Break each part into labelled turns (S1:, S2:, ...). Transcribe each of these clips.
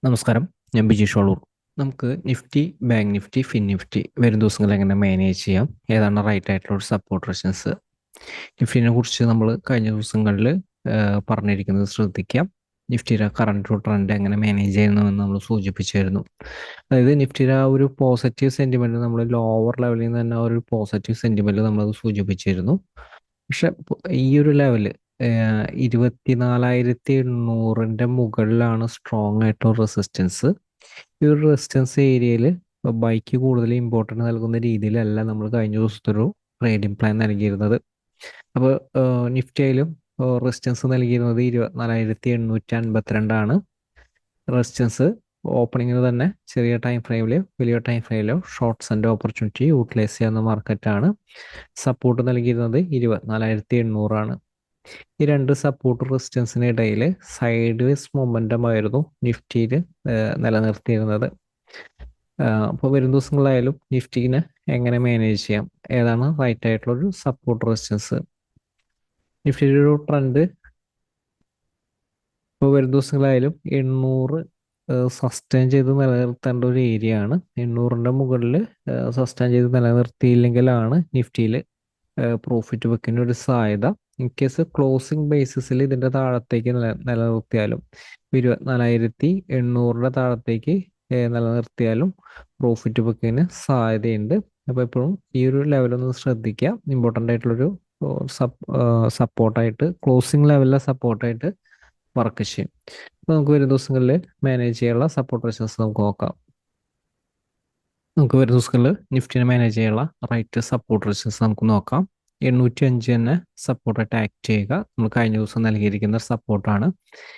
S1: നമസ്കാരം, ഞാൻ ബിജി ഷോളൂർ. നമുക്ക് നിഫ്റ്റി, ബാങ്ക് നിഫ്റ്റി, ഫിൻ നിഫ്റ്റി വരും ദിവസങ്ങളിൽ എങ്ങനെ മാനേജ് ചെയ്യാം, ഏതാണ് റൈറ്റ് ആയിട്ടുള്ള ഒരു സപ്പോർട്ട് റെസിസ്റ്റൻസ്. നിഫ്റ്റിനെ കുറിച്ച് നമ്മൾ കഴിഞ്ഞ ദിവസങ്ങളിൽ പറഞ്ഞിരിക്കുന്നത് ശ്രദ്ധിക്കാം. നിഫ്റ്റിയുടെ കറണ്ട് ട്രെൻഡ് എങ്ങനെ മാനേജ് ചെയ്യുന്നുവെന്ന് നമ്മൾ സൂചിപ്പിച്ചിരുന്നു. അതായത് നിഫ്റ്റിയുടെ ആ ഒരു പോസിറ്റീവ് സെൻറ്റിമെൻറ്റ് നമ്മൾ ലോവർ ലെവലിൽ നിന്ന് തന്നെ ഒരു പോസിറ്റീവ് സെൻറ്റിമെൻറ്റ് നമ്മളത് സൂചിപ്പിച്ചിരുന്നു. പക്ഷെ ഈ ഒരു ലെവല് 24,800 മുകളിലാണ് സ്ട്രോങ് ആയിട്ടുള്ള റെസിസ്റ്റൻസ്. ഈ ഒരു റെസിസ്റ്റൻസ് ഏരിയയിൽ ബൈക്ക് കൂടുതൽ ഇമ്പോർട്ടൻറ്റ് നൽകുന്ന രീതിയിലല്ല നമ്മൾ കഴിഞ്ഞ ദിവസത്തെ ഒരു ട്രേഡിംഗ് പ്ലാൻ നൽകിയിരുന്നത്. അപ്പോൾ നിഫ്റ്റിയിലും റെസിസ്റ്റൻസ് നൽകിയിരുന്നത് 24,852 റെസിസ്റ്റൻസ്. ഓപ്പണിങ്ങിന് തന്നെ ചെറിയ ടൈം ഫ്രെയിമിൽ വലിയ ടൈം ഫ്രെയിമിലോ ഷോർട്ട്സ് ആൻഡ് ഓപ്പർച്യൂണിറ്റി യൂട്ടിലൈസ് ചെയ്യുന്ന മാർക്കറ്റാണ്. സപ്പോർട്ട് നൽകിയിരുന്നത് 24,800 ഈ രണ്ട് സപ്പോർട്ട് റെസിസ്റ്റൻസിന് ഇടയിൽ സൈഡ് വേസ് മൊമെന്റം ആയിരുന്നു നിഫ്റ്റിയിൽ നിലനിർത്തിയിരുന്നത്. അപ്പോൾ വരും ദിവസങ്ങളായാലും നിഫ്റ്റിനെ എങ്ങനെ മാനേജ് ചെയ്യാം, ഏതാണ് റൈറ്റ് ആയിട്ടുള്ള ഒരു സപ്പോർട്ട് റെസിസ്റ്റൻസ്. നിഫ്റ്റിയുടെ ഒരു ട്രെൻഡ് ഇപ്പോൾ വരും ദിവസങ്ങളായാലും 800 സസ്റ്റെയിൻ ചെയ്ത് നിലനിർത്തേണ്ട ഒരു ഏരിയ ആണ്. 800ന്റെ മുകളിൽ സസ്റ്റെയിൻ ചെയ്ത് നിലനിർത്തിയില്ലെങ്കിലാണ് നിഫ്റ്റിയിൽ പ്രോഫിറ്റ് വെക്കുന്ന ഒരു സാധ്യത. ഇൻ കേസ് ക്ലോസിംഗ് ബേസിസിൽ ഇതിന്റെ താഴത്തേക്ക് നിലനിർത്തിയാലും 24,800 താഴത്തേക്ക് നിലനിർത്തിയാലും പ്രോഫിറ്റ് ബുക്കിന് സാധ്യതയുണ്ട്. അപ്പോൾ എപ്പോഴും ഈ ഒരു ലെവലൊന്ന് ശ്രദ്ധിക്കുക. ഇമ്പോർട്ടൻ്റ് ആയിട്ടുള്ളൊരു സപ്പോർട്ടായിട്ട്, ക്ലോസിംഗ് ലെവലിലെ സപ്പോർട്ടായിട്ട് വർക്ക് ചെയ്യും. അപ്പോൾ നമുക്ക് വരും ദിവസങ്ങളിൽ മാനേജ് ചെയ്യാനുള്ള സപ്പോർട്ട് റെസിസ്റ്റൻസ് നമുക്ക് നോക്കാം. നമുക്ക് വരും ദിവസങ്ങളിൽ നിഫ്റ്റിനെ മാനേജ് ചെയ്യാനുള്ള റൈറ്റ് സപ്പോർട്ട് റെസിസ്റ്റൻസ് നമുക്ക് നോക്കാം. 805 തന്നെ സപ്പോർട്ടായിട്ട് ആക്ട് ചെയ്യുക. നമ്മൾ കഴിഞ്ഞ ദിവസം നൽകിയിരിക്കുന്ന സപ്പോർട്ടാണ്.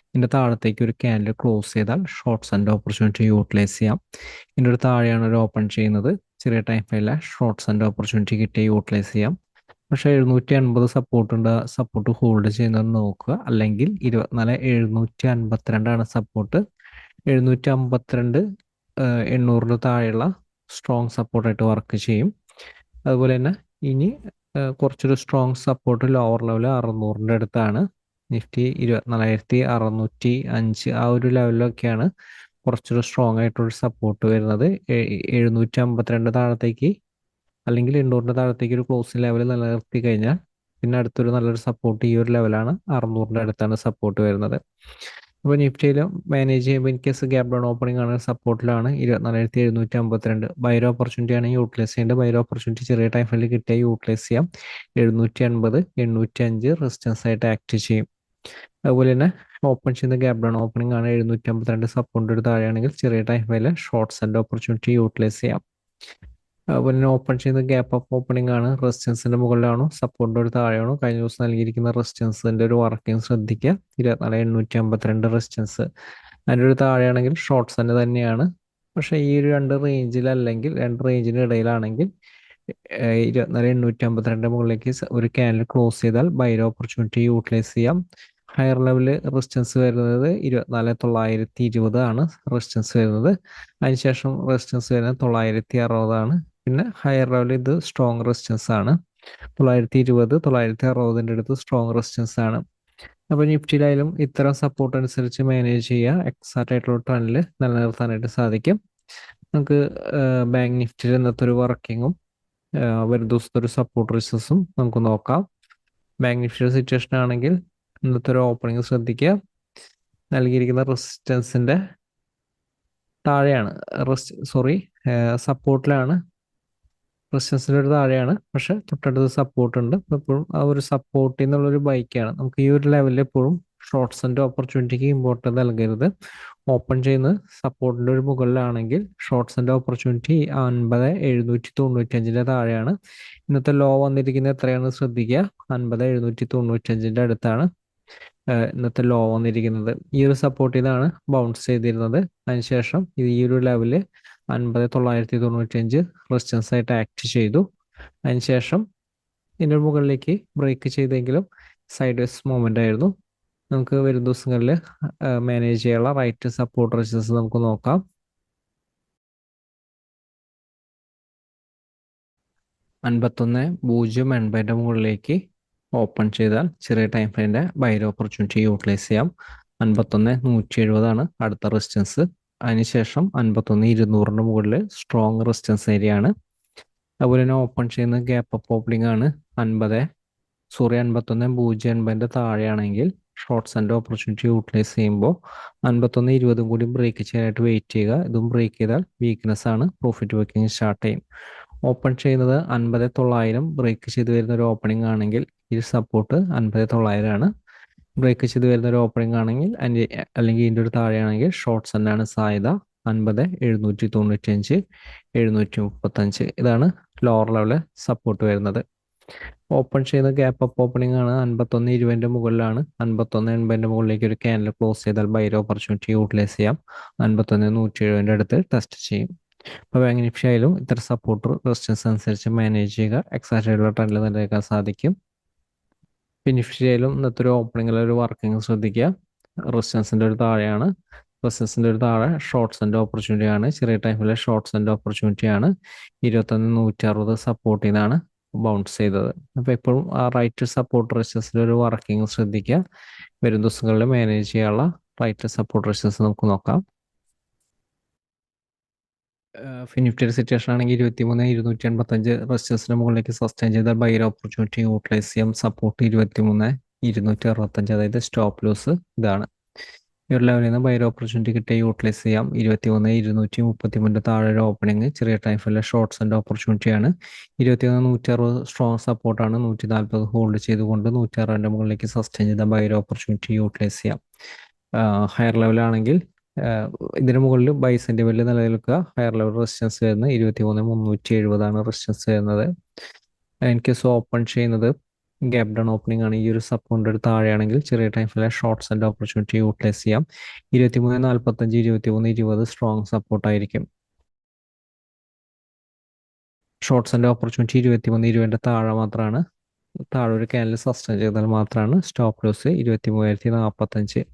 S1: ഇതിൻ്റെ താഴത്തേക്ക് ഒരു ക്യാൻഡിൽ ക്ലോസ് ചെയ്താൽ ഷോർട്ട്സ് ആൻഡ് ഓപ്പർച്യൂണിറ്റി യൂട്ടിലൈസ് ചെയ്യാം. ഇതിൻ്റെ ഒരു താഴെയാണ് ഒരു ഓപ്പൺ ചെയ്യുന്നത്. ചെറിയ ടൈം ഫ്രെയിമിലെ ഷോർട്ട്സ് ആൻഡ് ഓപ്പർച്യൂണിറ്റി കിട്ടിയ യൂട്ടിലൈസ് ചെയ്യാം. പക്ഷേ 750 സപ്പോർട്ടുണ്ട്. സപ്പോർട്ട് ഹോൾഡ് ചെയ്യുന്നത് നോക്കുക. അല്ലെങ്കിൽ 24,752 സപ്പോർട്ട്. 752 800 താഴെയുള്ള സ്ട്രോങ് സപ്പോർട്ടായിട്ട് വർക്ക് ചെയ്യും. അതുപോലെ തന്നെ ഇനി കുറച്ചൊരു സ്ട്രോങ് സപ്പോർട്ട് ലോവർ ലെവൽ 600ന്റെ അടുത്താണ്. നിഫ്റ്റി 24,605 ആ ഒരു ലെവലിലൊക്കെയാണ് കുറച്ചൊരു സ്ട്രോങ് ആയിട്ടൊരു സപ്പോർട്ട് വരുന്നത്. 752 താഴത്തേക്ക് അല്ലെങ്കിൽ 800ന്റെ താഴത്തേക്ക് ഒരു ക്ലോസിംഗ് ലെവൽ നിലനിർത്തി കഴിഞ്ഞാൽ പിന്നെ അടുത്തൊരു നല്ലൊരു സപ്പോർട്ട് ഈ ഒരു ലെവലാണ്. 600ന്റെ അടുത്താണ് സപ്പോർട്ട് വരുന്നത്. അപ്പോൾ നിഫ്റ്റിയിൽ മാനേജ് ചെയ്യുമ്പോൾ in case gap down opening ആണ് സപ്പോർട്ടിലാണ് 24,752. ബൈർ ഓപ്പർച്യൂണിറ്റി ആണെങ്കിൽ യൂട്ടിലൈസ് ചെയ്യേണ്ടത്. ബൈർ ഓപ്പർച്യൂണിറ്റി ചെറിയ ടൈം ഫ്രെയിമിൽ കിട്ടിയാൽ യൂട്ടിലൈസ് ചെയ്യാം. 780 805 റെസിസ്റ്റൻസ് ആയിട്ട് ആക്ട് ചെയ്യും. അതുപോലെ തന്നെ ഓപ്പൺ ചെയ്യുന്ന ഗ്യാപ് ഡൗൺ ഓപ്പണിംഗ് ആണ് 752 സപ്പോർട്ടിൻ്റെ താഴെയാണെങ്കിൽ ചെറിയ ടൈം ഫ്രെയിമിൽ ഷോർട്ട്സ് ആൻഡ് ഓപ്പർച്യൂണിറ്റി യൂട്ടിലൈസ് ചെയ്യാം. അതുപോലെ തന്നെ ഓപ്പൺ ചെയ്യുന്ന ഗ്യാപ്പ് അപ്പ് ഓപ്പണിംഗ് ആണ്. റെസിസ്റ്റൻസിന്റെ മുകളിലാണോ സപ്പോർട്ടിന്റെ ഒരു താഴെയാണോ കഴിഞ്ഞ ദിവസം നൽകിയിരിക്കുന്ന റെസിസ്റ്റൻസിന്റെ ഒരു വർക്കിംഗ് ശ്രദ്ധിക്കുക. 24,852 റെസിസ്റ്റൻസ്. അതിൻ്റെ ഒരു താഴെയാണെങ്കിൽ ഷോർട്ട്സ് തന്നെയാണ്. പക്ഷേ ഈ ഒരു രണ്ട് റേഞ്ചിലല്ലെങ്കിൽ രണ്ട് റേഞ്ചിന് ഇടയിലാണെങ്കിൽ 24,852 മുകളിലേക്ക് ഒരു ക്യാൻഡിൽ ക്ലോസ് ചെയ്താൽ ബൈർ ഓപ്പർച്യൂണിറ്റി യൂട്ടിലൈസ് ചെയ്യാം. ഹയർ ലെവൽ റെസിസ്റ്റൻസ് വരുന്നത് 24,920 ആണ് റെസിസ്റ്റൻസ് വരുന്നത്. അതിനുശേഷം റെസിസ്റ്റൻസ് വരുന്നത് 960 ആണ്. പിന്നെ ഹയർ ലെവൽ ഇത് സ്ട്രോങ് റെസിസ്റ്റൻസ് ആണ്. 920 960ന്റെ അടുത്ത് സ്ട്രോങ് റെസിസ്റ്റൻസ് ആണ്. അപ്പോൾ നിഫ്റ്റിയിലായാലും ഇത്തരം സപ്പോർട്ട് അനുസരിച്ച് മാനേജ് ചെയ്യുക. എക്സാക്റ്റ് ആയിട്ടുള്ള ട്രെൻഡിൽ നിലനിർത്താനായിട്ട് സാധിക്കും. നമുക്ക് ബാങ്ക് നിഫ്റ്റിയിൽ ഇന്നത്തെ ഒരു വർക്കിങ്ങും വരും ദിവസത്തെ ഒരു സപ്പോർട്ട് റെസിസ്റ്റൻസും നമുക്ക് നോക്കാം. ബാങ്ക് നിഫ്റ്റിയുടെ സിറ്റുവേഷൻ ആണെങ്കിൽ ഇന്നത്തെ ഒരു ഓപ്പണിംഗ് ശ്രദ്ധിക്കുക. നൽകിയിരിക്കുന്ന റെസിസ്റ്റൻസിന്റെ താഴെയാണ്, സപ്പോർട്ടിലാണ്. റെസിസ്റ്റൻസിന്റെ ഒരു താഴെയാണ്, പക്ഷെ തൊട്ടടുത്ത് സപ്പോർട്ട് ഉണ്ട്. എപ്പോഴും ആ ഒരു സപ്പോർട്ടിൽ നിന്നുള്ളൊരു ബൈക്കാണ്. നമുക്ക് ഈ ഒരു ലെവലിൽ എപ്പോഴും ഷോർട്ട്സ് ആൻഡ് ഓപ്പർച്യൂണിറ്റിക്ക് ഇമ്പോർട്ടൻസ് നൽകരുത്. ഓപ്പൺ ചെയ്യുന്നത് സപ്പോർട്ടിന്റെ ഒരു മുകളിലാണെങ്കിൽ ഷോർട്ട്സ് ആൻഡ് ഓപ്പർച്യൂണിറ്റി 50,795ന്റെ താഴെയാണ്. ഇന്നത്തെ ലോ വന്നിരിക്കുന്നത് എത്രയാണ് ശ്രദ്ധിക്കുക. 50,795ന്റെ അടുത്താണ് ഇന്നത്തെ ലോ വന്നിരിക്കുന്നത്. ഈ ഒരു സപ്പോർട്ടിൽ നിന്നാണ് ബൗൺസ് ചെയ്തിരുന്നത്. അതിനുശേഷം ഈ ഒരു ലെവല് 50,995 റെസിസ്റ്റൻസ് ആയിട്ട് ആക്ട് ചെയ്തു. അതിനുശേഷം ഇതിൻ്റെ മുകളിലേക്ക് ബ്രേക്ക് ചെയ്തെങ്കിലും സൈഡ് വേസ് മൂവ്മെന്റ് ആയിരുന്നു. നമുക്ക് വരും ദിവസങ്ങളിൽ മാനേജ് ചെയ്യാനുള്ള റൈറ്റ് സപ്പോർട്ട് റെസിസ്റ്റൻസ് നമുക്ക് നോക്കാം. 51.080ന്റെ മുകളിലേക്ക് ഓപ്പൺ ചെയ്താൽ ചെറിയ ടൈം ഫ്രെയിമിന്റെ ബൈർ ഓപ്പർച്യൂണിറ്റി യൂട്ടിലൈസ് ചെയ്യാം. 51.170 ആണ് അടുത്ത റെസിസ്റ്റൻസ്. അതിനുശേഷം 51,200 മുകളിൽ സ്ട്രോങ് റെസിസ്റ്റൻസ് ഏരിയ ആണ്. അതുപോലെ തന്നെ ഓപ്പൺ ചെയ്യുന്ന ഗ്യാപ്പ് അപ്പ് ഓപ്പണിംഗ് ആണ് 51,080 താഴെയാണെങ്കിൽ ഷോർട്ട്സ് ആൻഡ് ഓപ്പർച്യൂണിറ്റി യൂട്ടിലൈസ് ചെയ്യുമ്പോൾ 51,20 കൂടി ബ്രേക്ക് ചെയ്യാനായിട്ട് വെയിറ്റ് ചെയ്യുക. ഇതും ബ്രേക്ക് ചെയ്താൽ വീക്ക്നെസ് ആണ്, പ്രോഫിറ്റ് ബുക്കിംഗ് സ്റ്റാർട്ട് ചെയ്യും. ഓപ്പൺ ചെയ്യുന്നത് 50,900 ബ്രേക്ക് ചെയ്ത് വരുന്ന ഒരു ഓപ്പണിംഗ് ആണെങ്കിൽ ഈ സപ്പോർട്ട് 50,900 ആണ്. ബ്രേക്ക് ചെയ്ത് വരുന്ന ഒരു ഓപ്പണിംഗ് ആണെങ്കിൽ അല്ലെങ്കിൽ ഇതിൻ്റെ ഒരു താഴെയാണെങ്കിൽ ഷോർട്ട്സ് തന്നെയാണ് സാധ്യത. 50,795 735 ഇതാണ് ലോവർ ലെവല് സപ്പോർട്ട് വരുന്നത്. ഓപ്പൺ ചെയ്യുന്ന ഗ്യാപ്പ് അപ്പ് ഓപ്പണിംഗ് ആണ് 51,20 മുകളിലാണ്. 51,80 മുകളിലേക്ക് ഒരു ക്യാൻഡിൽ ക്ലോസ് ചെയ്താൽ ബൈ ഓപ്പർച്യൂണിറ്റി യൂട്ടിലൈസ് ചെയ്യാം. 51,170 അടുത്ത് ടെസ്റ്റ് ചെയ്യും. അപ്പോൾ ബാങ്ക് നിഫ്റ്റി ആയാലും ഇത്തരം സപ്പോർട്ട് റെസിസ്റ്റൻസ് അനുസരിച്ച് മാനേജ് ചെയ്യുക. എക്സാക്റ്റ് ആയിട്ടുള്ള ട്രെൻഡിൽ നിലനിൽക്കാൻ സാധിക്കും. നിഫ്റ്റി ആയാലും ഇന്നത്തെ ഒരു ഓപ്പണിംഗിൽ ഒരു വർക്കിംഗ് ശ്രദ്ധിക്കുക. റെസിസ്റ്റൻസിൻ്റെ ഒരു താഴെയാണ്. റെസിസ്റ്റൻസിൻ്റെ ഒരു താഴെ ഷോർട്ട്സ് ആൻഡ് ഓപ്പർച്യൂണിറ്റി ആണ്. ചെറിയ ടൈമിലെ ഷോർട്ട്സ് ആൻഡ് ഓപ്പർച്യൂണിറ്റി ആണ്. 21,160 സപ്പോർട്ട് ചെയ്താണ് ബൗൺസ് ചെയ്തത്. അപ്പോൾ എപ്പോഴും ആ റൈറ്റ് സപ്പോർട്ട് റെസിസ്റ്റൻസിൻ്റെ ഒരു വർക്കിംഗ് ശ്രദ്ധിക്കുക. വരും ദിവസങ്ങളിൽ മാനേജ് ചെയ്യാനുള്ള റൈറ്റ് സപ്പോർട്ട് റെസിസ്റ്റൻസ് നമുക്ക് നോക്കാം. നിഫ്റ്റിയുടെ സിറ്റുവേഷൻ ആണെങ്കിൽ 23,285 റെസിസ്റ്റൻസിന് മുകളിലേക്ക് സസ്റ്റൈൻ ചെയ്താൽ ബൈ ഓപ്പർച്യൂണിറ്റി യൂട്ടിലൈസ് ചെയ്യാം. സപ്പോർട്ട് 23,265, അതായത് സ്റ്റോപ്പ് ലോസ് ഇതാണ്. ഈ ഒരു ലെവലിൽ നിന്ന് ബൈ ഓപ്പർച്യൂണിറ്റി കിട്ടിയ യൂട്ടിലൈസ് ചെയ്യാം. 23,233 താഴെ ഒരു ഓപ്പണിംഗ് ചെറിയ ടൈമിലെ ഷോർട്ട്സ് ആൻഡ് ഓപ്പർച്യൂണിറ്റി ആണ്. 21,160 സ്ട്രോങ് സപ്പോർട്ടാണ്. 140 ഹോൾഡ് ചെയ്തുകൊണ്ട് 160 മുകളിലേക്ക് സസ്റ്റൈൻ ചെയ്ത ബൈ ഓപ്പർച്യൂണിറ്റി യൂട്ടിലൈസ് ചെയ്യാം. ഹയർ ലെവലാണെങ്കിൽ ഇതിന് മുകളിൽ ബൈസിന്റെ വലിയ നിലനിൽക്കുക. ഹയർ ലെവൽ റെസിസ്റ്റൻസ് വരുന്നത് 23,370 റെസിസ്റ്റൻസ് വരുന്നത്. ഇൻ കേസ് ഓപ്പൺ ചെയ്യുന്നത് ഗ്യാപ് ഡൗൺ ഓപ്പണിംഗ് ആണ്. ഈ ഒരു സപ്പോർട്ടിന്റെ ഒരു താഴെയാണെങ്കിൽ ചെറിയ ടൈമിലെ ഷോർട്ട്സ് ആൻഡ് ഓപ്പർച്യൂണിറ്റി യൂട്ടിലൈസ് ചെയ്യാം. 23,45 23,20 സ്ട്രോങ് സപ്പോർട്ടായിരിക്കും. ഷോർട്ട്സ് ആൻഡ് ഓപ്പർച്യൂണിറ്റി 23,20 താഴെ മാത്രമാണ്. താഴെ ഒരു ക്യാൻഡിൽ സസ്റ്റൈൻ ചെയ്താൽ മാത്രമാണ്. Stop loss 23,045.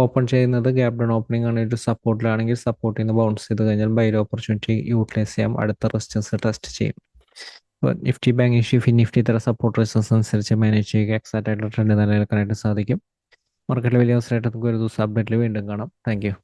S1: ഓപ്പൺ ചെയ്യുന്നത് ഗ്യാപ് ഡൗൺ ഓപ്പണിംഗ് ആണ്. ഒരു സപ്പോർട്ടിലാണെങ്കിൽ സപ്പോർട്ടിൽ നിന്ന് ബൗൺസ് ചെയ്ത് കഴിഞ്ഞാൽ ബൈ ഓപ്പർച്യൂണിറ്റി യൂട്ടിലൈസ് ചെയ്യാം. അടുത്ത റെസിസ്റ്റൻസ് ടെസ്റ്റ് ചെയ്യും. നിഫ്റ്റി, ബാങ്ക് നിഫ്റ്റി ഇത്തരം സപ്പോർട്ട് റെസിസ്റ്റൻസ് അനുസരിച്ച് മാനേജ് ചെയ്യുക. എക്സാക്റ്റ് ആയിട്ടുള്ള ട്രെൻഡ് നിലനിൽക്കാനായിട്ട് സാധിക്കും. മാർക്കറ്റിലെ വലിയ അവസരമായിട്ട് നമുക്ക് ഒരു ദിവസം അപ്ഡേറ്റിൽ വീണ്ടും കാണാം. Thank you.